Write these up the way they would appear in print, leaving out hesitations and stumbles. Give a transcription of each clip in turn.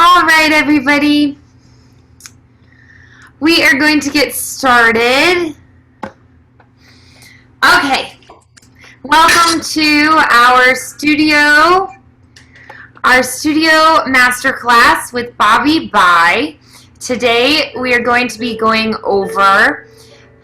All right, everybody. We are going to get started. Okay. Welcome to our studio masterclass with Bobbi. Today, we are going to be going over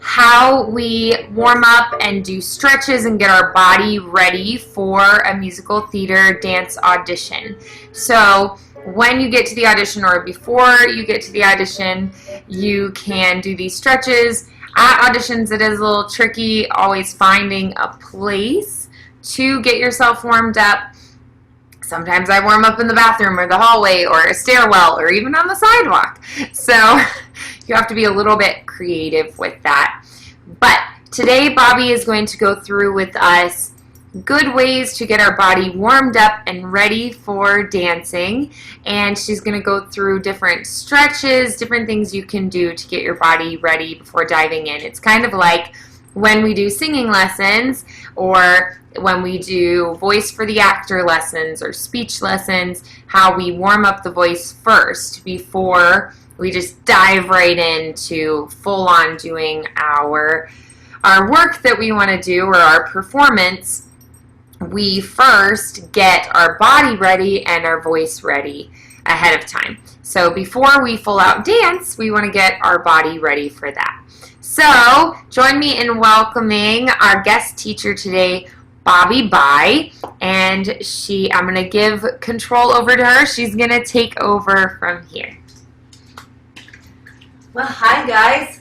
how we warm up and do stretches and get our body ready for a musical theater dance audition. So when you get to the audition or before you get to the audition, you can do these stretches. At auditions, it is a little tricky always finding a place to get yourself warmed up. Sometimes I warm up in the bathroom or the hallway or a stairwell or even on the sidewalk. So you have to be a little bit creative with that. But today Bobbi is going to go through with us good ways to get our body warmed up and ready for dancing. And she's going to go through different stretches, different things you can do to get your body ready before diving in. It's kind of like when we do singing lessons or when we do voice for the actor lessons or speech lessons, how we warm up the voice first before we just dive right into full on doing our work that we want to do or our performance. We first get our body ready and our voice ready ahead of time. So before we full out dance, we want to get our body ready for that. So join me in welcoming our guest teacher today, Bobbi, and I'm going to give control over to her. She's going to take over from here. Well, hi guys.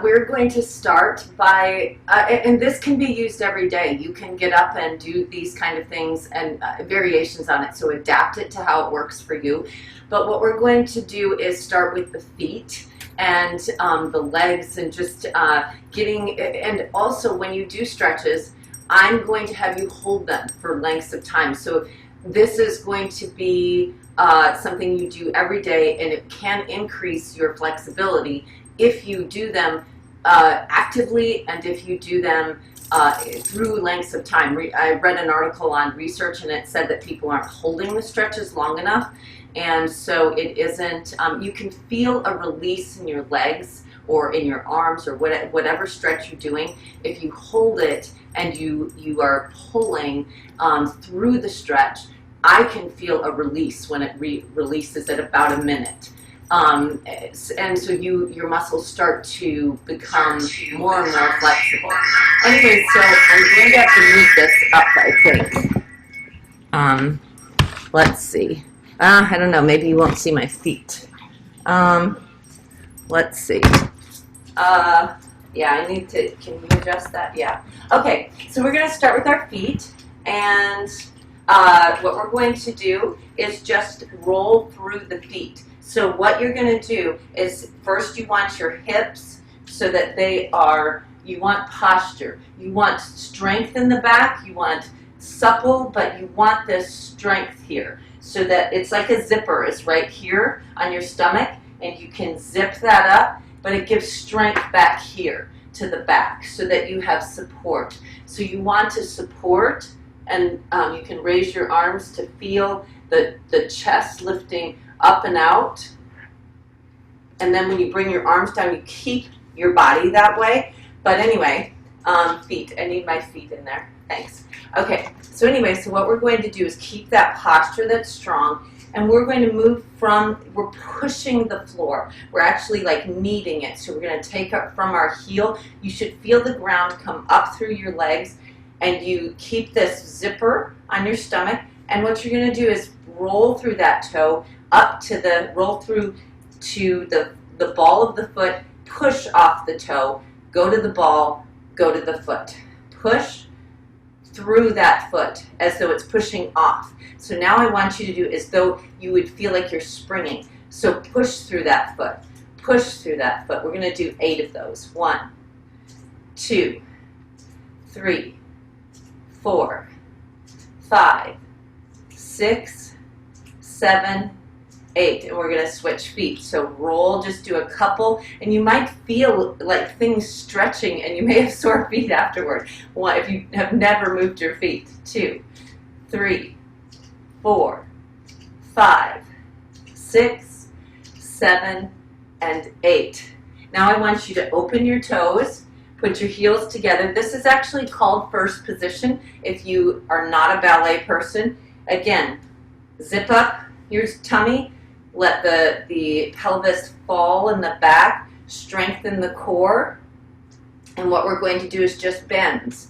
We're going to start by, and this can be used every day. You can get up and do these kind of things and variations on it, so adapt it to how it works for you. But what we're going to do is start with the feet and the legs and just and also when you do stretches, I'm going to have you hold them for lengths of time. So this is going to be something you do every day, and it can increase your flexibility if you do them actively and if you do them through lengths of time. I read an article on research, and it said that people aren't holding the stretches long enough, and so it isn't, you can feel a release in your legs or in your arms or whatever stretch you're doing. If you hold it and you are pulling through the stretch, I can feel a release when it releases at about a minute. And so your muscles start to become more and more flexible. Anyway, so I'm going to have to move this up, I think. Let's see. I don't know, maybe you won't see my feet. Let's see. Yeah, I need to, can you adjust that? Yeah. Okay, so we're going to start with our feet, and what we're going to do is just roll through the feet. So what you're going to do is first you want your hips so that you want posture. You want strength in the back, you want supple, but you want this strength here so that it's like a zipper is right here on your stomach, and you can zip that up, but it gives strength back here to the back so that you have support. So you want to support, and you can raise your arms to feel the chest lifting up and out. And then when you bring your arms down, you keep your body that way. But anyway, feet. I need my feet in there. Thanks. Okay, so anyway, so what we're going to do is keep that posture that's strong, and we're going to move we're pushing the floor. We're actually like kneading it. So we're going to take up from our heel. You should feel the ground come up through your legs, and you keep this zipper on your stomach. And what you're going to do is roll through that toe roll through to the ball of the foot, push off the toe, go to the ball, go to the foot. Push through that foot as though it's pushing off. So now I want you to do as though you would feel like you're springing. So push through that foot. Push through that foot. We're going to do 8 of those. 1, 2, 3, 4, 5, 6, 7, 8, and we're going to switch feet. So roll, just do a couple, and you might feel like things stretching, and you may have sore feet afterward. 1, if you have never moved your feet. 2, 3, 4, 5, 6, 7, and 8. Now I want you to open your toes, put your heels together. This is actually called first position if you are not a ballet person. Again, zip up your tummy, let the pelvis fall in the back, strengthen the core, and what we're going to do is just bends.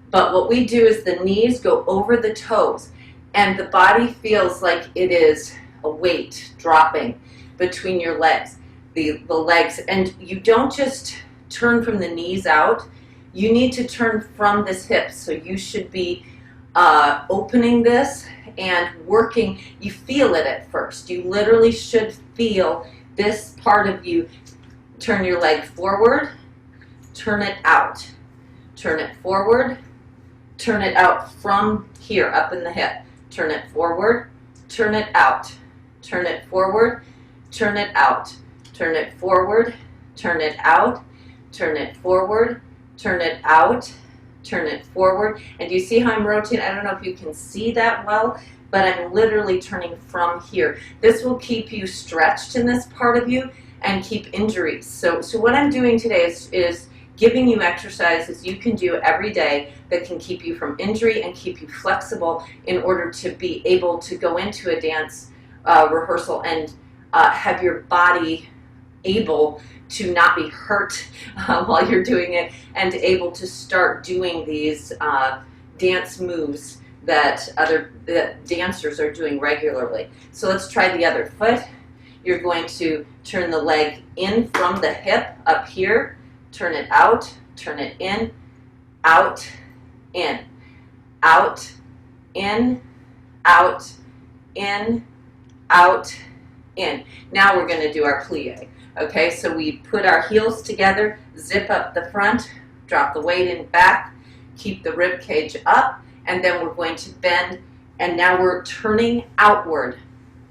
But what we do is the knees go over the toes, and the body feels like it is a weight dropping between your legs, the legs. And you don't just turn from the knees out, you need to turn from this hip. So you should be opening this and working. You feel it at first. You literally should feel this part of you. Turn your leg forward, turn it out, turn it forward, turn it out from here, up in the hip. Turn it forward, turn it out, turn it forward, turn it out, turn it forward, turn it out, turn it forward, turn it out, turn it forward. And do you see how I'm rotating? I don't know if you can see that well, but I'm literally turning from here. This will keep you stretched in this part of you and keep injuries. So what I'm doing today is giving you exercises you can do every day that can keep you from injury and keep you flexible in order to be able to go into a dance rehearsal and have your body able to not be hurt while you're doing it, and able to start doing these dance moves that dancers are doing regularly. So let's try the other foot. You're going to turn the leg in from the hip up here, turn it out, turn it in, out, in, out, in, out, in, out, in. Now we're going to do our plie. Okay, so we put our heels together, zip up the front, drop the weight in back, keep the rib cage up, and then we're going to bend, and now we're turning outward.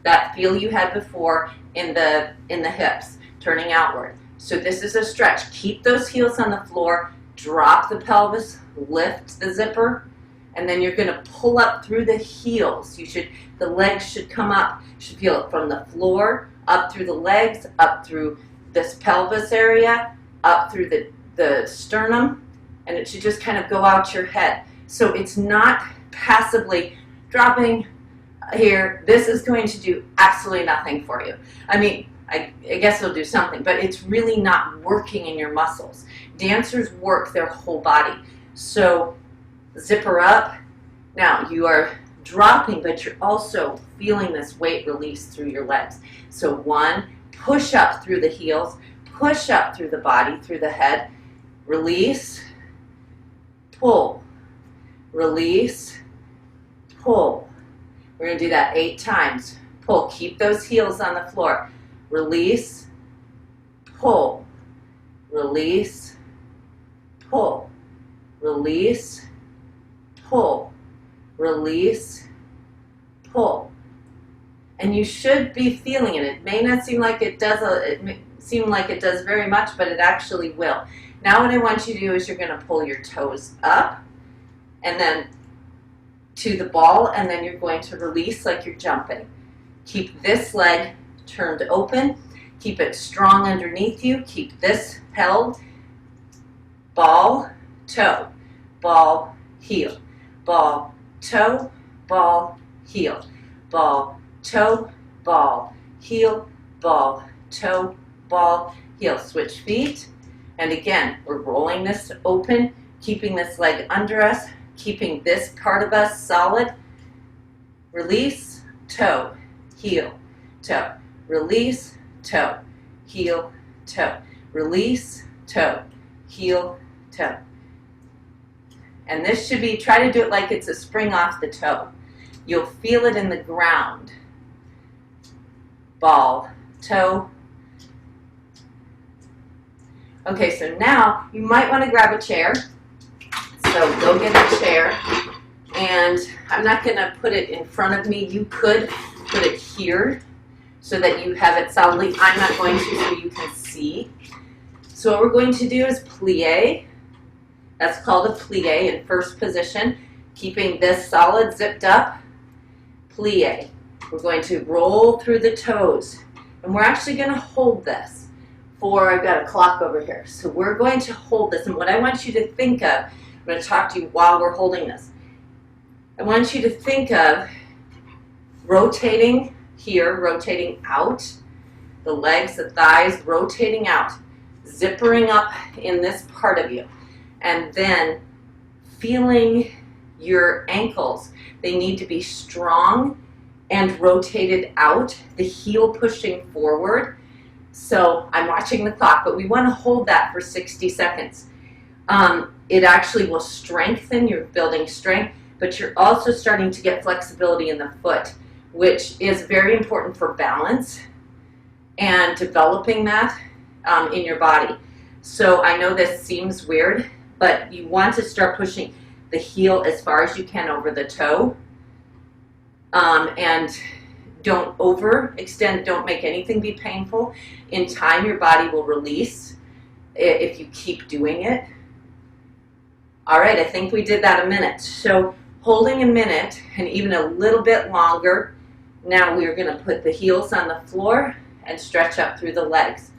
That feel you had before in the hips, turning outward. So this is a stretch. Keep those heels on the floor, drop the pelvis, lift the zipper, and then you're going to pull up through the heels. The legs should come up. You should feel it from the floor, up through the legs, up through this pelvis area, up through the sternum, and it should just kind of go out your head. So it's not passively dropping here. This is going to do absolutely nothing for you. I mean, I guess it'll do something, but it's really not working in your muscles. Dancers work their whole body. So zipper up. Now you are dropping, but you're also feeling this weight release through your legs. So 1, push up through the heels, push up through the body, through the head, release, pull, release, pull. We're going to do that 8 times. Pull, keep those heels on the floor. Release, pull, release, pull, release, pull, release, pull. And you should be feeling it. It may not seem like it does. It may seem like it does very much, but it actually will. Now what I want you to do is you're going to pull your toes up, and then to the ball, and then you're going to release like you're jumping. Keep this leg turned open. Keep it strong underneath you. Keep this held. Ball, toe, ball, heel, ball, toe, ball, heel, ball, toe, ball, heel, ball, toe, ball, heel. Switch feet. And again, we're rolling this open, keeping this leg under us, keeping this part of us solid. Release, toe, heel, toe. Release, toe, heel, toe. Release, toe, heel, toe. And this should be, try to do it like it's a spring off the toe. You'll feel it in the ground. Ball, toe. Okay, so now you might want to grab a chair. So go get a chair. And I'm not going to put it in front of me. You could put it here so that you have it solidly. I'm not going to, so you can see. So what we're going to do is plie. That's called a plie in first position. Keeping this solid, zipped up. Plie. We're going to roll through the toes. And we're actually going to hold this for, I've got a clock over here. So we're going to hold this. And what I want you to think of, I'm going to talk to you while we're holding this. I want you to think of rotating here, rotating out. The legs, the thighs, rotating out. Zippering up in this part of you. And then feeling your ankles. They need to be strong and rotated out, the heel pushing forward. So I'm watching the clock, but we want to hold that for 60 seconds. It actually will strengthen, you're building strength, but you're also starting to get flexibility in the foot, which is very important for balance and developing that in your body. So I know this seems weird, but you want to start pushing the heel as far as you can over the toe. And don't overextend, don't make anything be painful. In time, your body will release if you keep doing it. All right, I think we did that a minute. So holding a minute and even a little bit longer. Now we're going to put the heels on the floor and stretch up through the legs.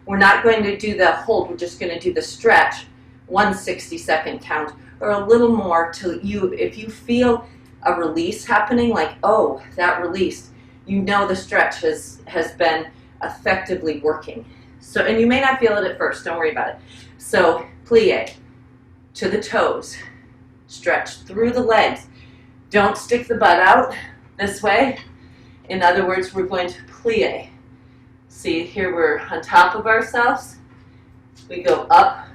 We're not going to do the hold, we're just going to do the stretch, 1 60-second count, or a little more till you, if you feel a release happening, like, oh, that released, you know the stretch has been effectively working. So, and you may not feel it at first, don't worry about it. So, plie to the toes, stretch through the legs. Don't stick the butt out this way. In other words, we're going to plie. See, here we're on top of ourselves. We go up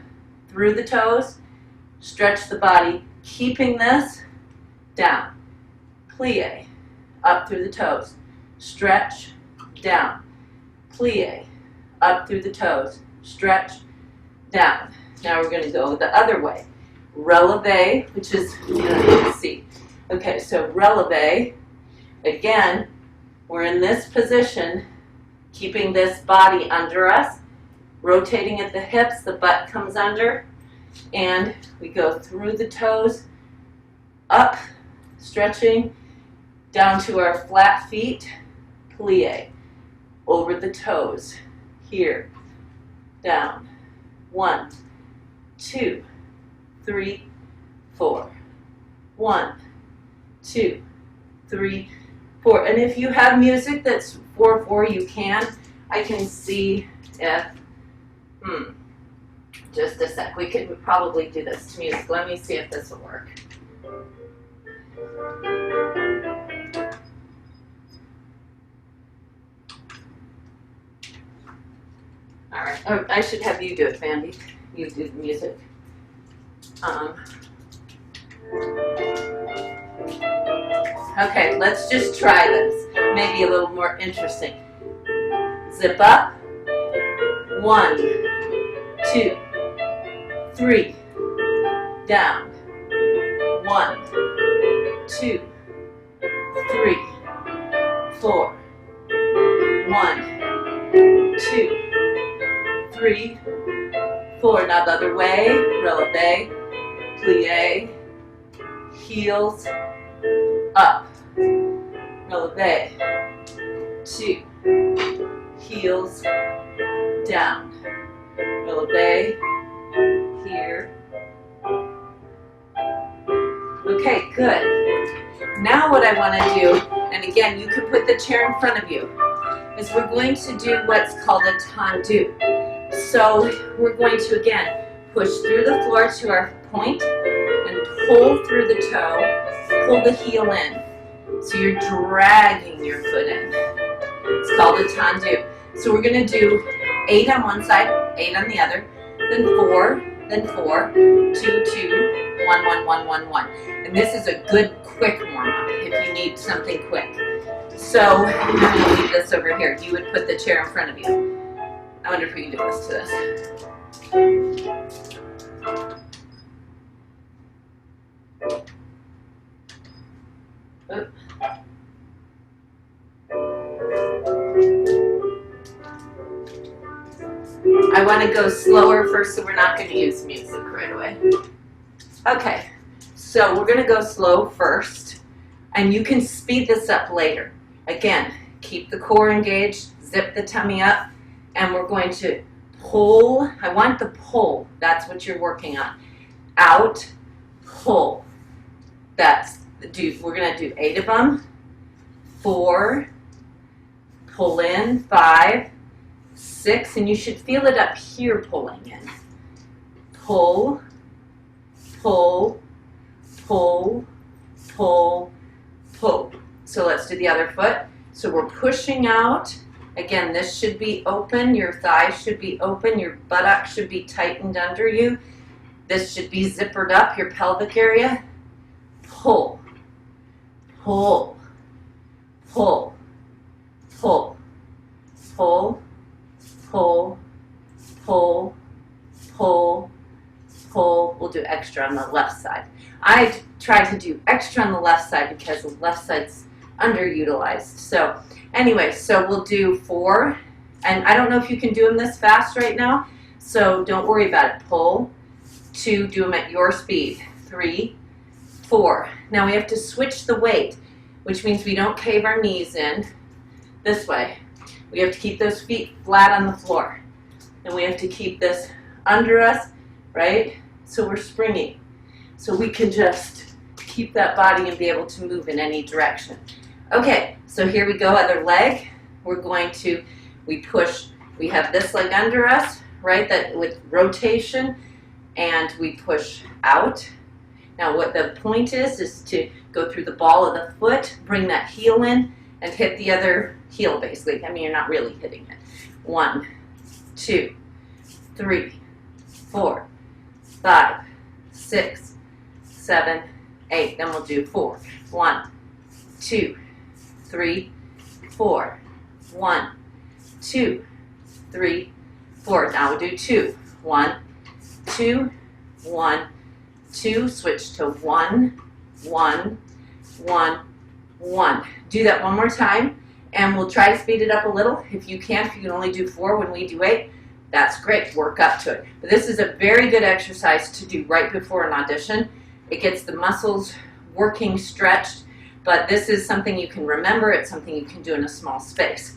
through the toes, stretch the body, keeping this down. Plie, up through the toes, stretch, down. Plie, up through the toes, stretch, down. Now we're going to go the other way. Releve, which is, you don't need to see. Okay, so releve, again, we're in this position, keeping this body under us, rotating at the hips, the butt comes under, and we go through the toes, up, stretching, down to our flat feet, plie, over the toes, here, down, 1, 2, 3, 4, 1, 2, 3, 4. And if you have music that's 4/4, you can. I can see if, just a sec. We could probably do this to music. Let me see if this will work. All right. Oh, I should have you do it, Mandy. You do the music. Okay, let's just try this. Maybe a little more interesting. Zip up. 1, 2, 3. Down. 1, 2, 3, 4. 1, 2, 3, 4. Now the other way. Releve, plie, heels up. Releve, 2, heels down. Releve, here. Okay, good. Now what I want to do, and again, you can put the chair in front of you, is we're going to do what's called a tendu. So we're going to, again, push through the floor to our point and pull through the toe, pull the heel in. So you're dragging your foot in. It's called a tendu. So we're going to do 8 on one side, 8 on the other, then 4, then 4, 2, 2, 1, 1, 1, 1, 1. And this is a good quick warm-up if you need something quick. So I'm going to leave this over here. You would put the chair in front of you. I wonder if we can do this to this. Oop. I want to go slower first, so we're not going to use music right away. Okay, so we're going to go slow first, and you can speed this up later. Again, keep the core engaged, zip the tummy up, and we're going to pull. I want the pull. That's what you're working on. Out, pull. We're going to do 8 of them. 4, pull in, 5, 6, and you should feel it up here pulling in. Pull, pull, pull, pull, pull. So let's do the other foot. So we're pushing out. Again, this should be open. Your thighs should be open. Your buttock should be tightened under you. This should be zippered up, your pelvic area. Pull, pull, pull, pull, pull, pull, pull, pull, pull. We'll do extra on the left side. I try to do extra on the left side because the left side's underutilized. So anyway, so we'll do 4, and I don't know if you can do them this fast right now, so don't worry about it. Pull, 2, do them at your speed. 3, 4. Now we have to switch the weight, which means we don't cave our knees in this way. We have to keep those feet flat on the floor, and we have to keep this under us, right? So we're springy, so we can just keep that body and be able to move in any direction. Okay, so here we go, other leg. We're going to, we have this leg under us, right, that with rotation, and we push out. Now what the point is to go through the ball of the foot, bring that heel in, and hit the other heel basically. I mean, you're not really hitting it. 1, 2, 3, 4, 5, 6, 7, 8. Then we'll do 4. 1, 2, 3, 4. 1, 2, 3, 4. Now we'll do 2. 1, 2, 1, 2. Switch to 1, 1, 1, 1. Do that one more time, and we'll try to speed it up a little. If you can only do 4 when we do 8, that's great. Work up to it. But this is a very good exercise to do right before an audition. It gets the muscles working, stretched, but this is something you can remember. It's something you can do in a small space.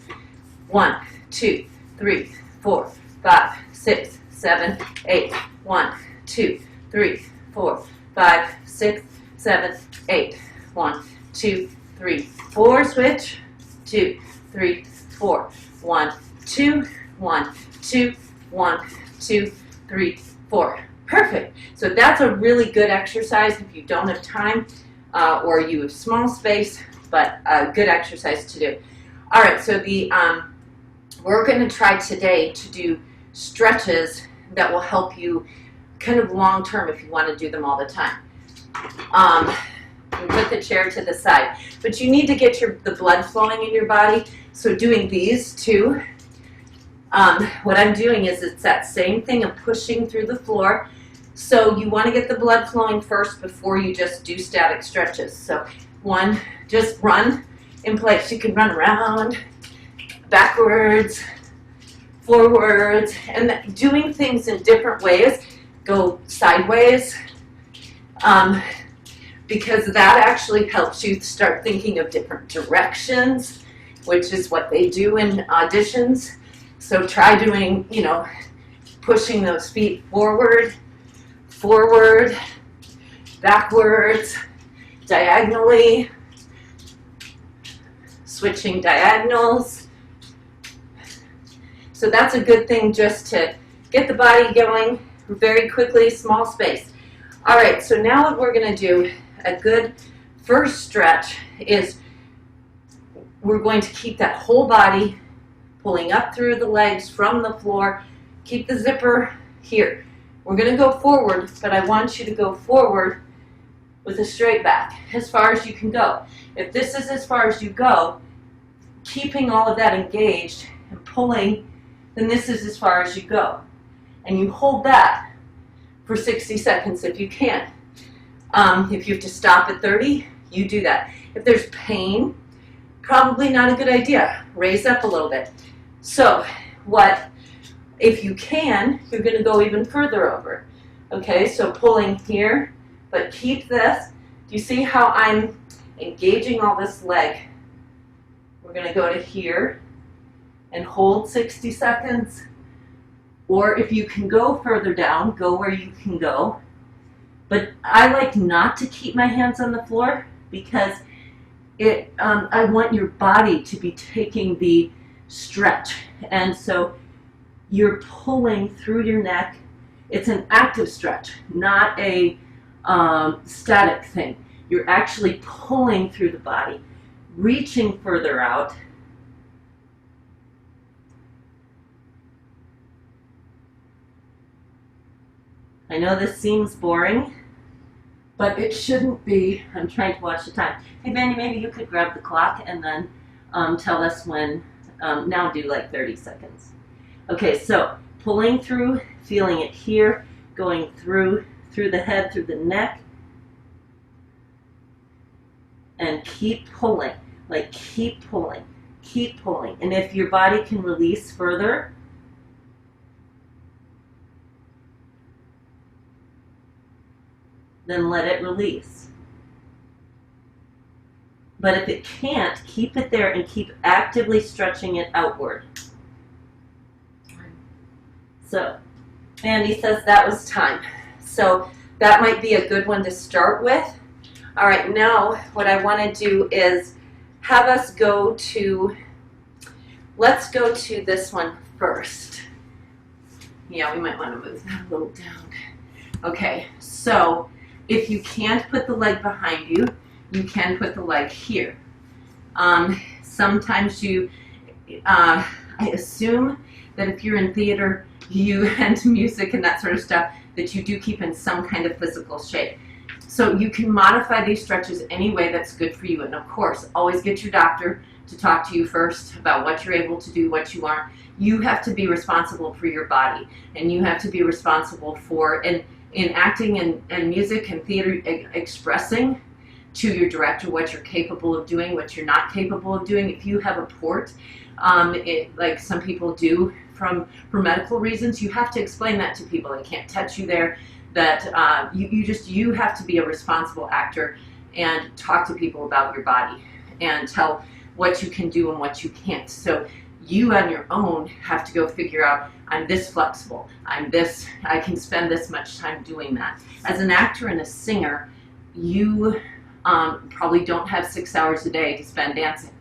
1, 2, 3, 4, 5, 6, 7, 8. 1, 2, 3, 4, 5, 6, 7, 8. 1, 2, 3, 4. Switch. 2, 3, 4. 1, 2, 1, 2, 1, 2, 3, 4. Perfect. So that's a really good exercise if you don't have time or you have small space, but a good exercise to do. All right, so we're going to try today to do stretches that will help you kind of long term if you want to do them all the time. Put the chair to the side, but you need to get the blood flowing in your body. So doing these two, what I'm doing is it's that same thing of pushing through the floor. So you want to get the blood flowing first before you just do static stretches. So 1, just run in place. You can run around, backwards, forwards, and doing things in different ways. Go sideways, because that actually helps you start thinking of different directions, which is what they do in auditions. So try doing, pushing those feet forward, forward, backwards, diagonally, switching diagonals. So that's a good thing just to get the body going very quickly, small space. All right, so now what we're going to do, a good first stretch is we're going to keep that whole body pulling up through the legs from the floor. Keep the zipper here. We're going to go forward, but I want you to go forward with a straight back as far as you can go. If this is as far as you go, keeping all of that engaged and pulling, then this is as far as you go. And you hold that for 60 seconds if you can. If you have to stop at 30, you do that. If there's pain, probably not a good idea. Raise up a little bit. So if you can, you're going to go even further over. Okay, so pulling here, but keep this. Do you see how I'm engaging all this leg We're going to go to here and hold 60 seconds. Or if you can go further down, go where you can go. But I like not to keep my hands on the floor because I want your body to be taking the stretch. And so you're pulling through your neck. It's an active stretch, not a static thing. You're actually pulling through the body, reaching further out. I know this seems boring, but it shouldn't be. I'm trying to watch the time. Hey, Benny, maybe you could grab the clock and then tell us when. Now do like 30 seconds. Okay, so pulling through, feeling it here, going through the head, through the neck, and keep pulling. Like keep pulling, keep pulling. And if your body can release further, then let it release. But if it can't, keep it there and keep actively stretching it outward. So, Andy says that was time. So that might be a good one to start with. All right, now what I want to do is have us go to, let's go to this one first. Yeah, we might want to move that a little down. Okay, so if you can't put the leg behind you, you can put the leg here. Sometimes I assume that if you're in theater, and music and that sort of stuff, that you do keep in some kind of physical shape. So you can modify these stretches any way that's good for you. And of course, always get your doctor to talk to you first about what you're able to do, what you aren't. You have to be responsible for your body, and you have to be responsible for, in acting and music and theater, expressing to your director what you're capable of doing, what you're not capable of doing. If you have a port, like some people do for medical reasons, you have to explain that to people. They can't touch you there. That you have to be a responsible actor and talk to people about your body and tell what you can do and what you can't. So you on your own have to go figure out, I'm this flexible, I can spend this much time doing that. As an actor and a singer, you probably don't have 6 hours a day to spend dancing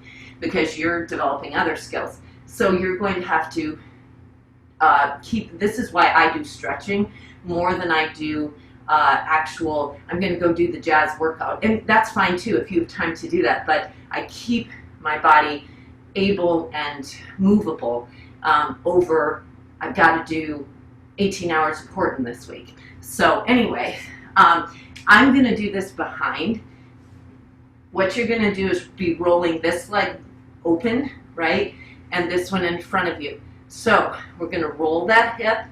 because you're developing other skills. So you're going to have to this is why I do stretching more than I do actual, I'm going to go do the jazz workout. And that's fine too if you have time to do that, but I keep my body able and movable over, I've got to do 18 hours of Horton this week. So anyway, I'm going to do this behind. What you're going to do is be rolling this leg open, right? And this one in front of you. So we're going to roll that hip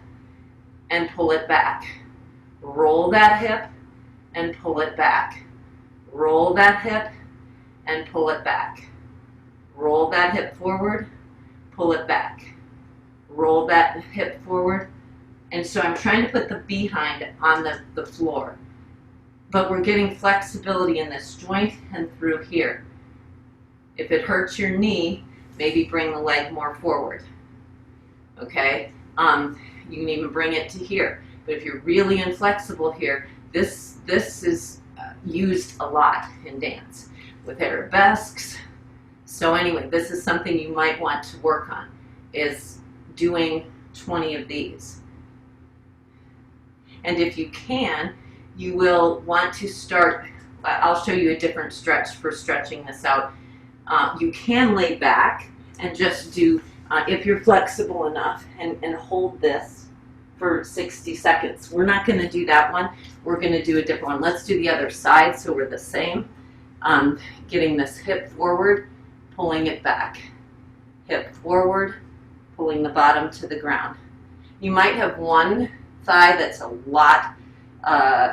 and pull it back. Roll that hip and pull it back. Roll that hip and pull it back. Roll that hip forward, pull it back. Roll that hip forward. And so I'm trying to put the behind on the floor. But we're getting flexibility in this joint and through here. If it hurts your knee, maybe bring the leg more forward. Okay? You can even bring it to here. But if you're really inflexible here, this is used a lot in dance with arabesques. So anyway, this is something you might want to work on, is doing 20 of these. And if you can, you will want to start, I'll show you a different stretch for stretching this out. You can lay back and just do, if you're flexible enough, and hold this for 60 seconds. We're not going to do that one. We're going to do a different one. Let's do the other side so we're the same. Getting this hip forward, pulling it back. Hip forward, pulling the bottom to the ground. You might have one thigh that's a lot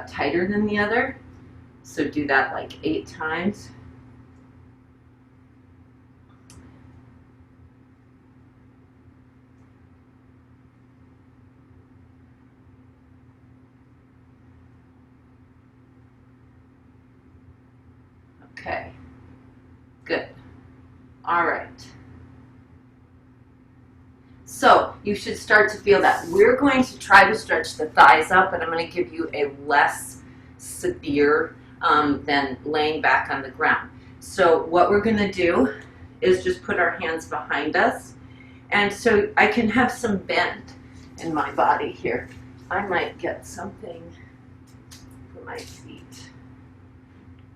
tighter than the other. So do that like 8 times. Okay, good. All right. So you should start to feel that. We're going to try to stretch the thighs up, and I'm going to give you a less severe than laying back on the ground. So what we're going to do is just put our hands behind us, and so I can have some bend in my body here. I might get something for my feet.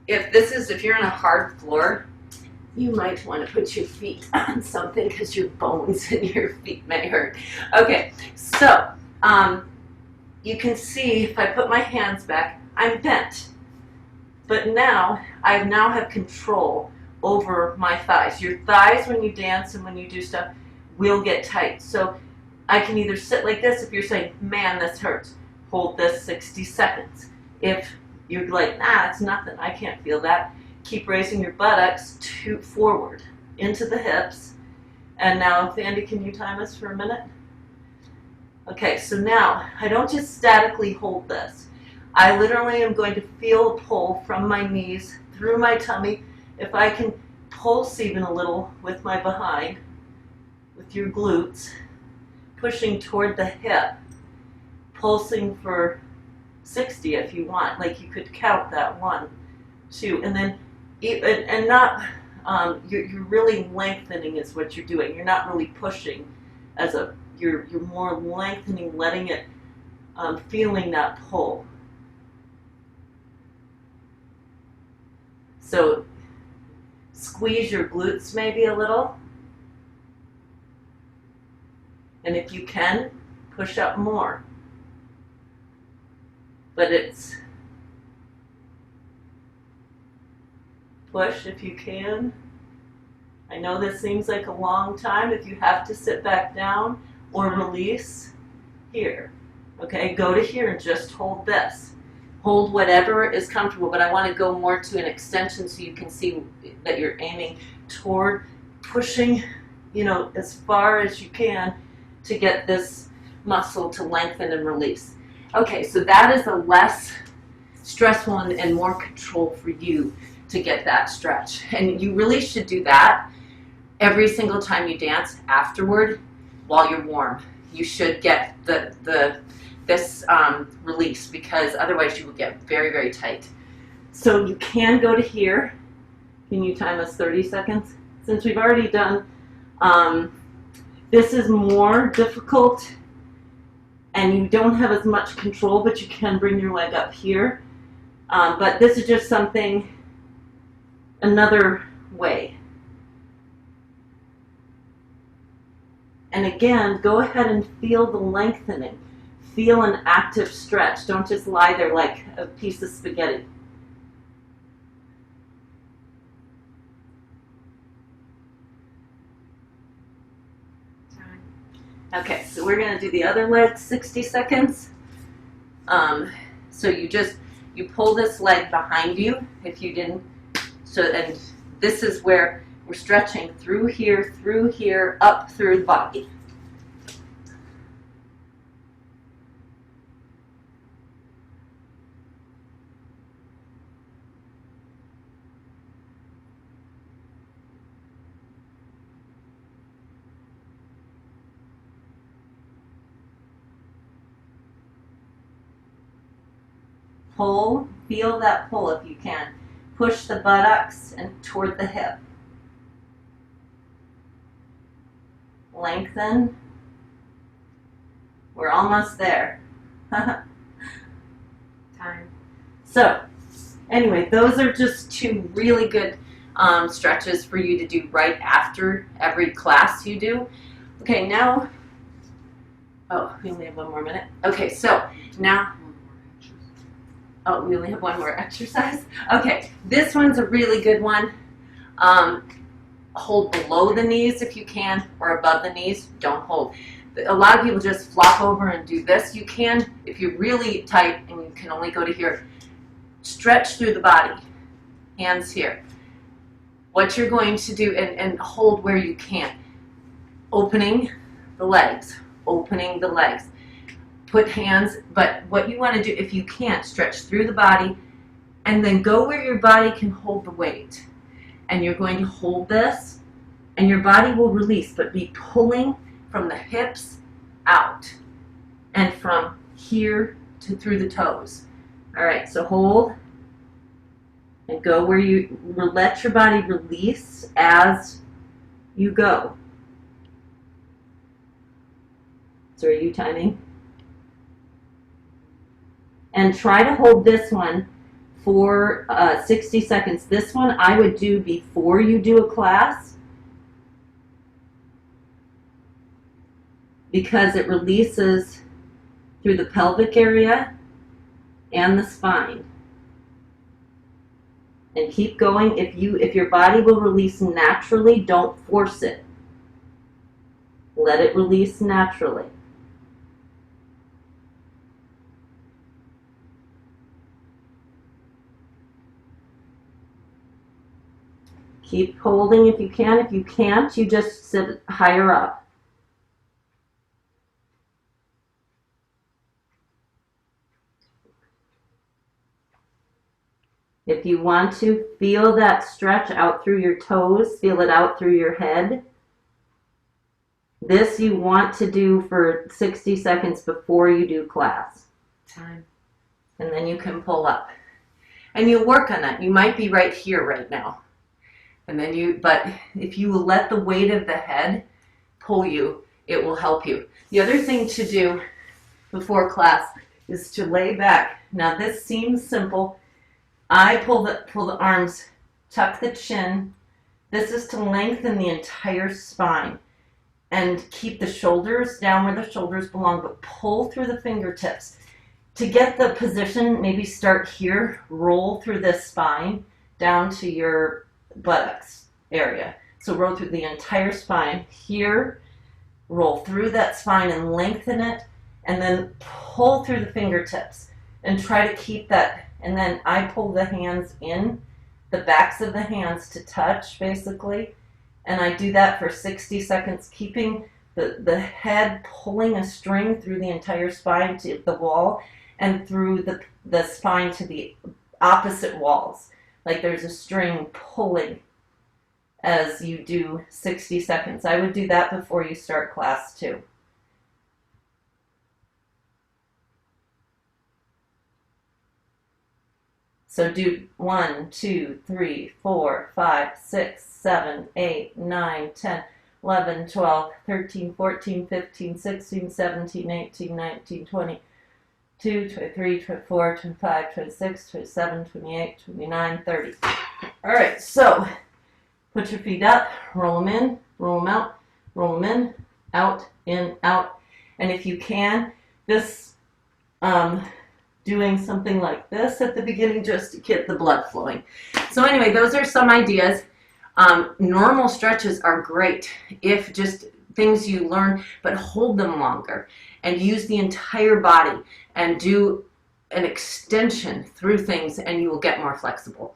If you're on a hard floor, you might want to put your feet on something because your bones in your feet may hurt. Okay, so you can see if I put my hands back, I'm bent. But now, I now have control over my thighs. Your thighs, when you dance and when you do stuff, will get tight. So I can either sit like this if you're saying, man, this hurts. Hold this 60 seconds. If you're like, nah, it's nothing, I can't feel that. Keep raising your buttocks forward into the hips. And now, Andy, can you time us for a minute? Okay, so now I don't just statically hold this. I literally am going to feel a pull from my knees through my tummy. If I can pulse even a little with my behind, with your glutes, pushing toward the hip, pulsing for 60 if you want. Like you could count that 1, 2, and then and not you're really lengthening is what you're doing. You're not really pushing as you're more lengthening, letting it feeling that pull. So squeeze your glutes maybe a little, and if you can, push up more. But it's push if you can. I know this seems like a long time. If you have to sit back down or release, here. Okay, go to here and just hold this. Hold whatever is comfortable, but I want to go more to an extension so you can see that you're aiming toward pushing, as far as you can to get this muscle to lengthen and release. Okay, so that is a less stressful and more control for you to get that stretch. And you really should do that every single time you dance afterward while you're warm. You should get this release, because otherwise you will get very, very tight. So you can go to here. Can you time us 30 seconds? Since we've already done, this is more difficult and you don't have as much control, but you can bring your leg up here. But this is just something, another way. And again, go ahead and feel the lengthening. Feel an active stretch. Don't just lie there like a piece of spaghetti. Okay, so we're going to do the other leg, 60 seconds. So you pull this leg behind you if you didn't. And this is where we're stretching through here, up through the body. Pull, feel that pull if you can. Push the buttocks and toward the hip. Lengthen. We're almost there. Time. So, anyway, those are just 2 really good stretches for you to do right after every class you do. Okay, now, we only have 1 more minute. Okay, so now, we only have 1 more exercise. Okay, this one's a really good one. Hold below the knees if you can, or above the knees. Don't hold. A lot of people just flop over and do this. You can, if you're really tight and you can only go to here, stretch through the body. Hands here. What you're going to do, and hold where you can. Opening the legs. Opening the legs. Put hands, but what you want to do, if you can't, stretch through the body and then go where your body can hold the weight. And you're going to hold this and your body will release, but be pulling from the hips out and from here to through the toes. All right, so hold and go where you let your body release as you go. So are you timing? And try to hold this one for 60 seconds. This one I would do before you do a class because it releases through the pelvic area and the spine. And keep going. If your body will release naturally, don't force it. Let it release naturally. Keep holding if you can. If you can't, you just sit higher up. If you want to, feel that stretch out through your toes, feel it out through your head. This you want to do for 60 seconds before you do class. Time. And then you can pull up. And you work on that. You might be right here right now. And then but if you let the weight of the head pull you, it will help you. The other thing to do before class is to lay back. Now this seems simple. I pull the arms, tuck the chin. This is to lengthen the entire spine and keep the shoulders down where the shoulders belong, but pull through the fingertips. To get the position, maybe start here, roll through this spine down to your buttocks area. So roll through the entire spine here, roll through that spine and lengthen it, and then pull through the fingertips and try to keep that. And then I pull the hands in, the backs of the hands to touch basically, and I do that for 60 seconds, keeping the head pulling a string through the entire spine to the wall and through the spine to the opposite walls. Like there's a string pulling as you do 60 seconds. I would do that before you start class too. So do 1, 2, 3, 4, 5, 6, 7, 8, 9, 10, 11, 12, 13, 14, 15, 16, 17, 18, 19, 20, 22, 23, 24, 25, 26, 27, 28, 29, 30. All right, so put your feet up, roll them in, roll them out, roll them in, out. And if you can, this doing something like this at the beginning just to get the blood flowing. So anyway, those are some ideas. Normal stretches are great if just things you learn, but hold them longer and use the entire body and do an extension through things and you will get more flexible.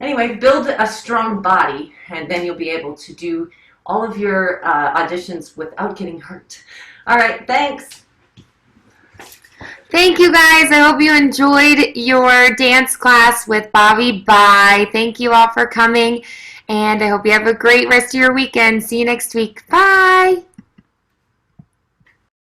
Anyway, build a strong body and then you'll be able to do all of your auditions without getting hurt. All right, thanks. Thank you guys. I hope you enjoyed your dance class with Bobbi. Bye. Thank you all for coming, and I hope you have a great rest of your weekend. See you next week. Bye.